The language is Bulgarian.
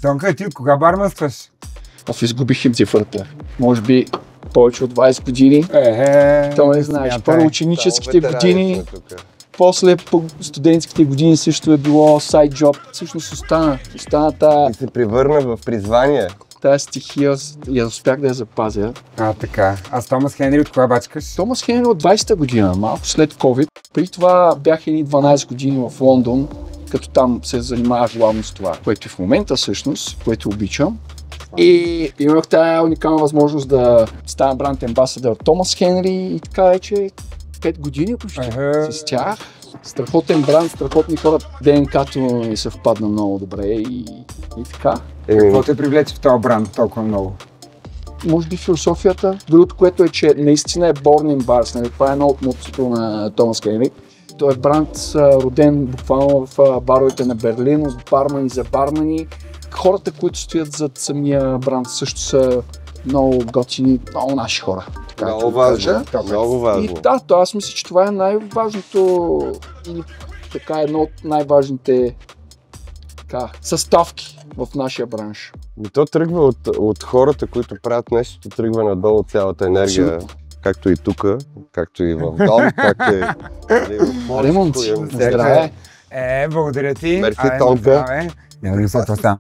Донка, ти от кога барманстваш? Аз изгубих им цифрата. Може би повече от 20 години. То не знаеш. Първо ученическите години, после по студентските години също е било сайд джоб. Всъщност остана тая... И се превърна в призвание. Тая стихия, я успях да я запазя. Така. А с Томас Хенри от кога бачкаш? Томас Хенри от 20-та година, малко след COVID. При това бях едни 12 години в Лондон, като там се занимавах главно с това, което и в момента всъщност, което обичам. И имах тая уникална възможност да ставам бранд амбасадър Томас Хенри и така вече 5 години почти с тях. Страхотен бранд, страхотни хора. ДНК-то ми се впадна много добре и така. Какво те привлече в този бранд толкова много? Може би философията. Другото, което е, че наистина е born in bars. Нали? Това е едно от мотото на Томас Хенри. Той е бранд роден буквално в баровете на Берлин, от бармани за бармани. Хората, които стоят зад самия бранд, също са много готини, много наши хора. Много важно. Много важно. И да, аз мисля, че това е най-важното или така едно от най-важните съставки в нашия бранш. И то тръгва от хората, които правят нещо, тръгва надолу цялата енергия. Абсолютно. Както и тук, както и в дом, както и в Ремонт, здраве! Благодаря ти. Мерси, Тонка. Няма да се това.